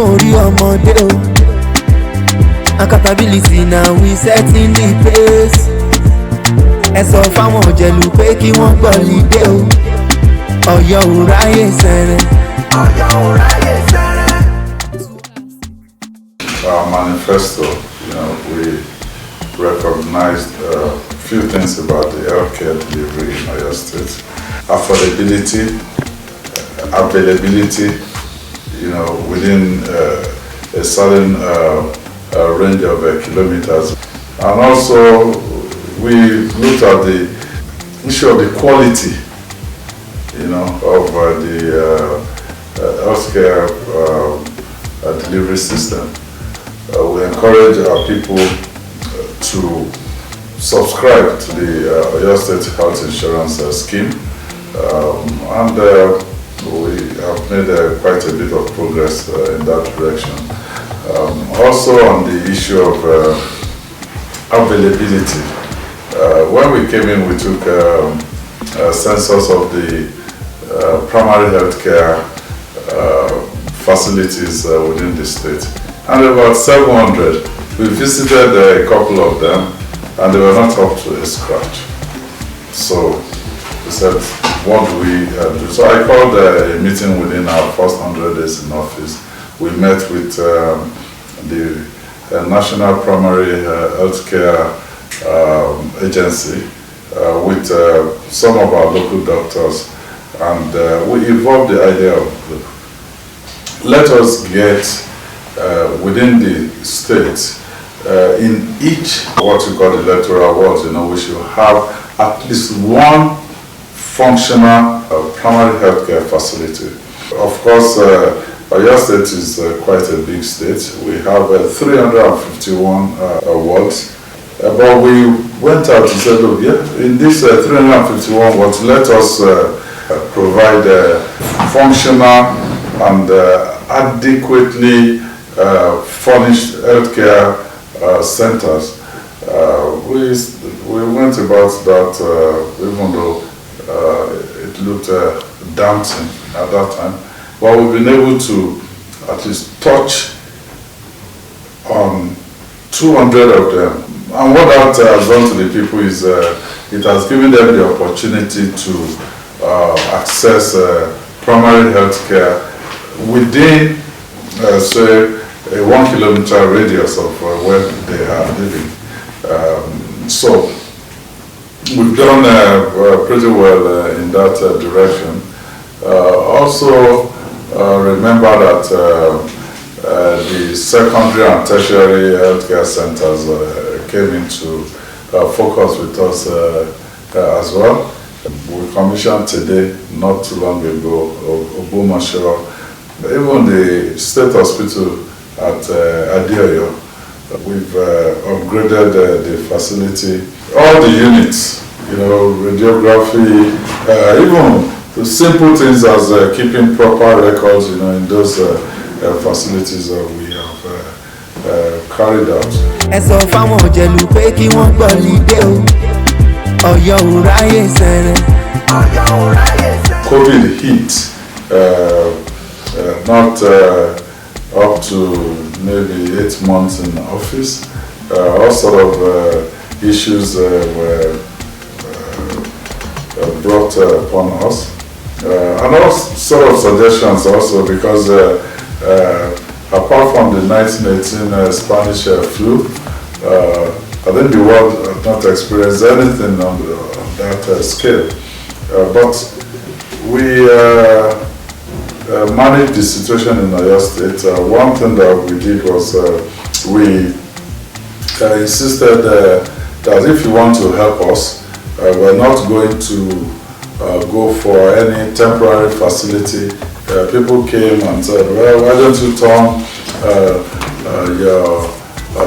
ọgbọ́n orí ọmọdé o. Accountability now we setting the pace. Ẹ sọ fáwọn ọ̀jẹ̀lú pé kí wọ́n gbọ́ lídé o. Ọ̀yọ́ ò ráyè sẹ́rẹ̀. Ọ̀yọ́ ò ráyè sẹ́rẹ̀. Our manifesto, we recognized a few things about the healthcare delivery in Oyo State. Affordability, availability, within a certain range of kilometers. And also, we looked at the issue of the quality, of the healthcare delivery system. We encourage our people to subscribe to the Oyo State Health Insurance Scheme, and we have made quite a bit of progress in that direction. Also on the issue of availability, when we came in, we took a census of the primary healthcare facilities within the state, and about 700. We visited a couple of them, and they were not up to a scratch. So we said, what do we do? So I called a meeting within our first 100 days in office. We met with the National Primary Healthcare Agency, with some of our local doctors, and we evolved the idea of, let us get within the state, in each what we call the electoral wards, we should have at least one functional primary healthcare facility. Of course, Oyo State is quite a big state. We have 351 wards, but we went out and said, look, in this 351 wards, let us provide functional and adequately furnished healthcare centers. We went about that even though it looked daunting at that time, but we've been able to at least touch on 200 of them. And what that has done to the people is it has given them the opportunity to access primary health care within, say, a 1 kilometer radius of where they are living. So we've done pretty well in that direction. Also, remember that the secondary and tertiary healthcare centers came into focus with us as well. We commissioned today, not too long ago, Obumasho, even the state hospital at Adioyo. We've upgraded the facility, all the units, radiography, even the simple things as keeping proper records, in those facilities that we have carried out. COVID hit, not up to maybe 8 months in office. All sort of issues were brought upon us. And all sort of suggestions also, because apart from the 1918 Spanish flu, I think the world had not experienced anything on that scale. But we managed the situation in Oyo State. One thing that we did was we insisted that if you want to help us, we're not going to go for any temporary facility. People came and said, well, why don't you turn your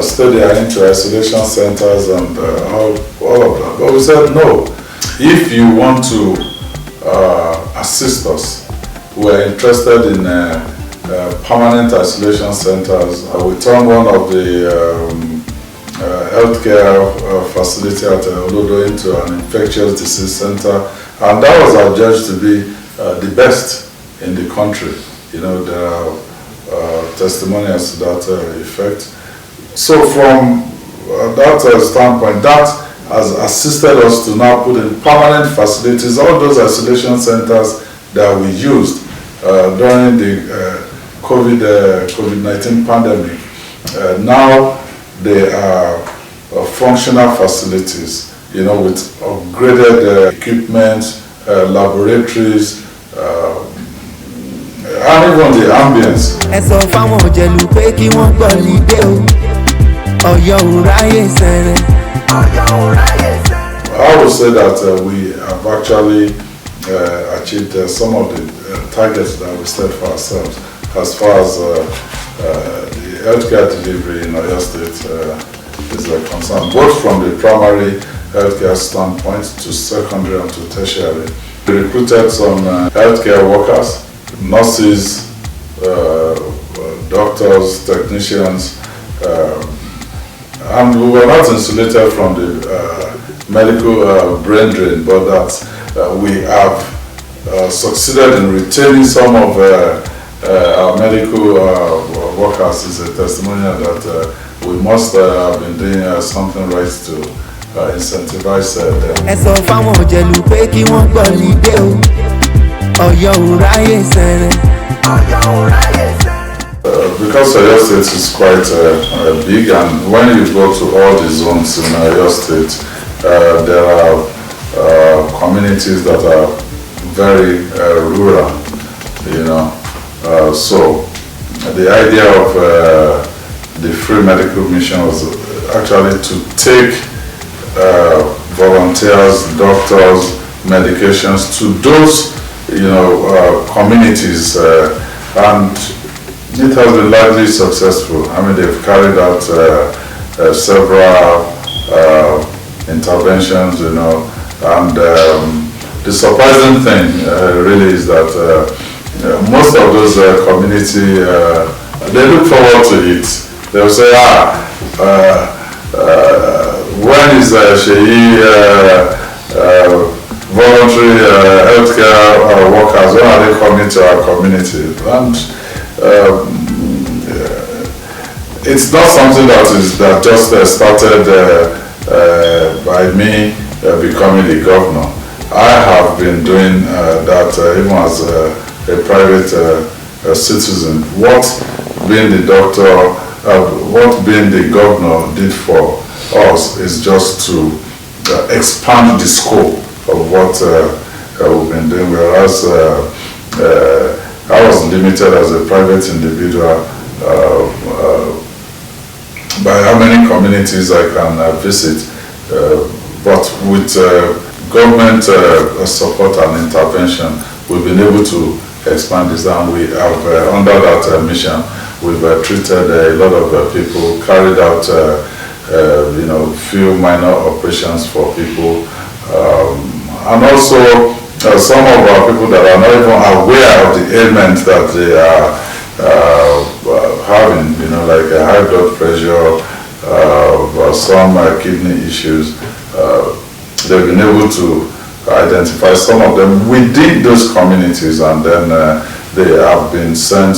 study into isolation centers and all of that. But we said, no, if you want to assist us, we're interested in permanent isolation centers. We turned one of the healthcare facility at Olodo into an infectious disease center, and that was adjudged to be the best in the country. There are testimonials to that effect. So from that standpoint, that has assisted us to now put in permanent facilities, all those isolation centers that we used during the COVID-19 pandemic. Now they are functional facilities, with upgraded equipment, laboratories, and even the ambience. ẹ sọ fáwọn òjẹ̀lú pé kí wọ́n gbọ́ lídé o Ọ̀yọ́ ò ráyè sẹ́rẹ̀. I would say that we have actually achieved some of the targets that we set for ourselves as far as the healthcare delivery in Oyo State is concerned, both from the primary healthcare standpoint to secondary and to tertiary. We recruited some healthcare workers, nurses, doctors, technicians, and we were not insulated from the medical brain drain, but that we have succeeded in retaining some of our medical workers is a testimonial that we must have been doing something right to incentivize them. ẹ sọ fáwọn òjẹ̀lú pé kí wọ́n gbọ́ lídé o Ọ̀yọ́ ò ráyè sẹ́rẹ̀. Because Oyo State is quite big, and when you go to all the zones in Oyo State, there are communities that are very rural, so the idea of the free medical mission was actually to take volunteers, doctors, medications to those communities, and it has been largely successful. I mean, they've carried out several interventions, and the surprising thing really is that most of those community, they look forward to it. They'll say, when is Seyi voluntary healthcare workers, when are they coming to our community? And it's not something that just started by me becoming the governor. I have been doing that even as a private citizen. What being the doctor, what being the governor did for us is just to expand the scope of what we've been doing, whereas I was limited as a private individual by how many communities I can visit, but with government support and intervention, we've been able to expand this, and we have under that mission, we've treated a lot of people, carried out few minor operations for people, and also some of our people that are not even aware of the ailments that they are having, like high blood pressure, some kidney issues. They've been able to identify some of them within those communities, and then they have been sent,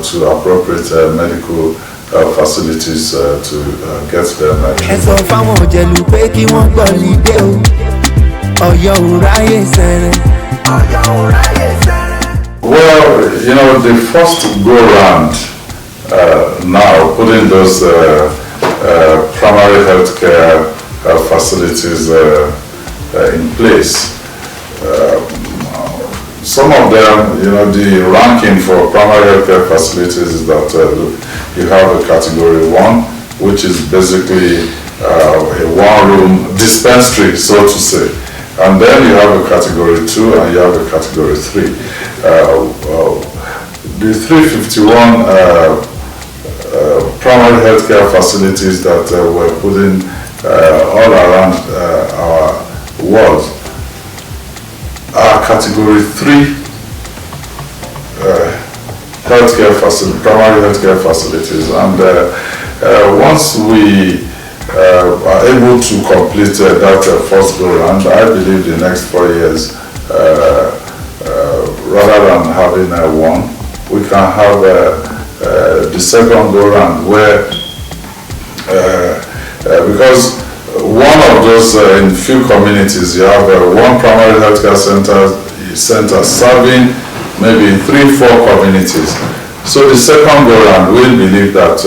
to appropriate medical facilities to get them treated. ẹ sọ fáwọn òjẹ̀lú pé kí wọ́n gbọ́ lídé o Ọ̀yọ́ ò ráyè sẹ́rẹ̀. Well, the first go round now putting those primary healthcare facilities in place. Some of them, the ranking for primary healthcare facilities is that you have a category 1, which is basically a one-room dispensary, so to say. And then you have a category 2 and you have a category 3. The 351 primary healthcare facilities that were put in all around our world are category 3 primary healthcare facilities. And once we are able to complete that first go round, I believe the next 4 years, rather than having one, we can have the second go round, where because one of those in few communities you have one primary healthcare center serving maybe 3-4 communities. So the second go round, we believe that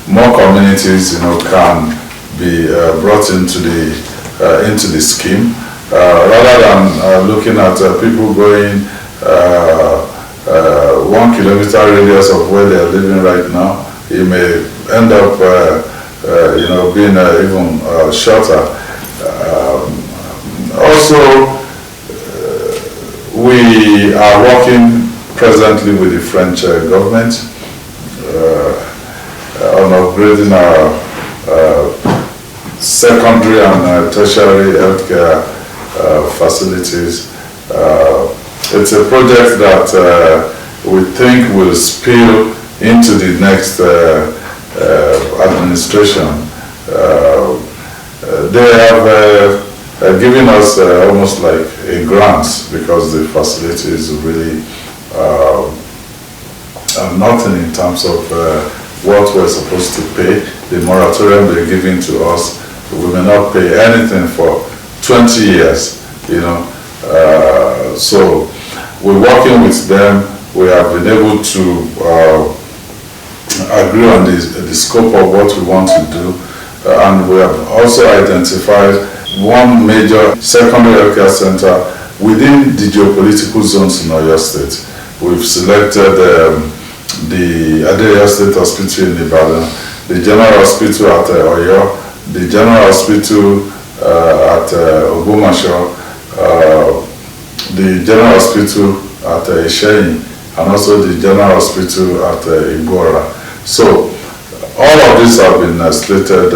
more communities, can be brought into the scheme, rather than looking at people going 1 kilometer radius of where they are living right now. You may end up, being even shorter. Also, we are working presently with the French government on upgrading our secondary and tertiary healthcare facilities. It's a project that we think will spill into the next administration. They have given us almost like a grant, because the facility is really nothing in terms of what we're supposed to pay. The moratorium they're giving to us, we may not pay anything for 20 years, so we're working with them. We have been able to agree on the scope of what we want to do, and we have also identified one major secondary healthcare center within the geopolitical zones in Oyo State. We've selected the Adeya State Hospital in Ibadan, the General Hospital at Oyo, the General Hospital at Ogbomoso, the General Hospital at Isheyin, and also the General Hospital at Igbora. So all of these have been slated,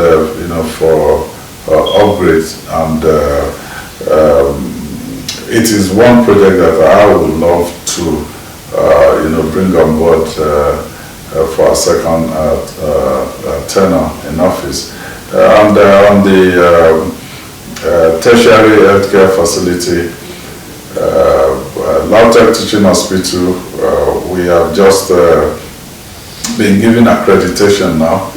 for upgrades, and it is one project that I would love to, bring on board for a second tenure in office. And on the tertiary healthcare facility, Lautech Teaching Hospital, we have just been given accreditation now.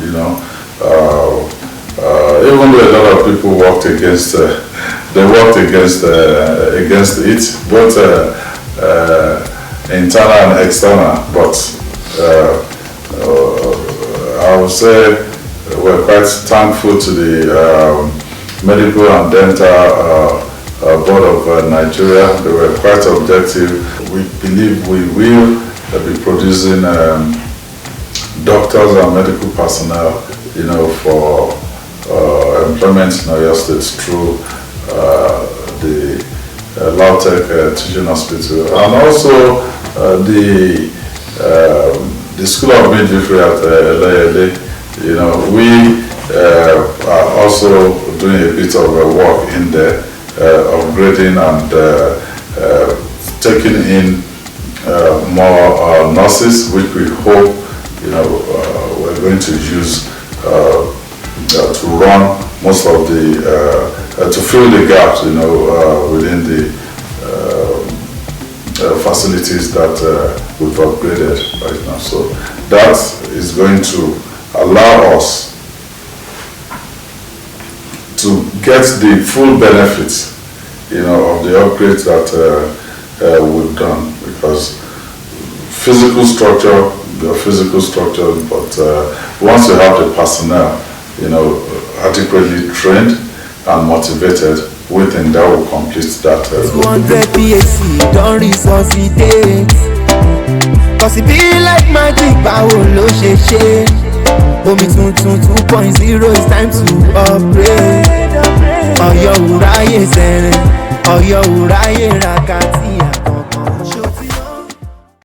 Even though a lot of people worked against, against it, both internal and external. But I would say we're quite thankful to the Medical and Dental Board of Nigeria. They were quite objective. We believe we will be producing doctors and medical personnel, for employment in Oyo State through the Lautech Teaching Hospital, and also the School of Midwifery at LALA. We are also doing a bit of work in there, upgrading and taking in more nurses, which we hope we're going to use to run most of the to fill the gaps within the facilities that we've upgraded right now. So that is going to allow us to get the full benefits of the upgrades that we've done, because physical structure, but once you have the personnel adequately trained and motivated, we think that will complete that. 200 PhD don't resuscitate, cause it be like magic, báwo ló ṣe ṣe. Omituntun 2.0, it's time to upgrade. Ọ̀yọ́ ò ráyè sẹ̀rẹ̀, Ọ̀yọ́ ò ráyè ràkàtì.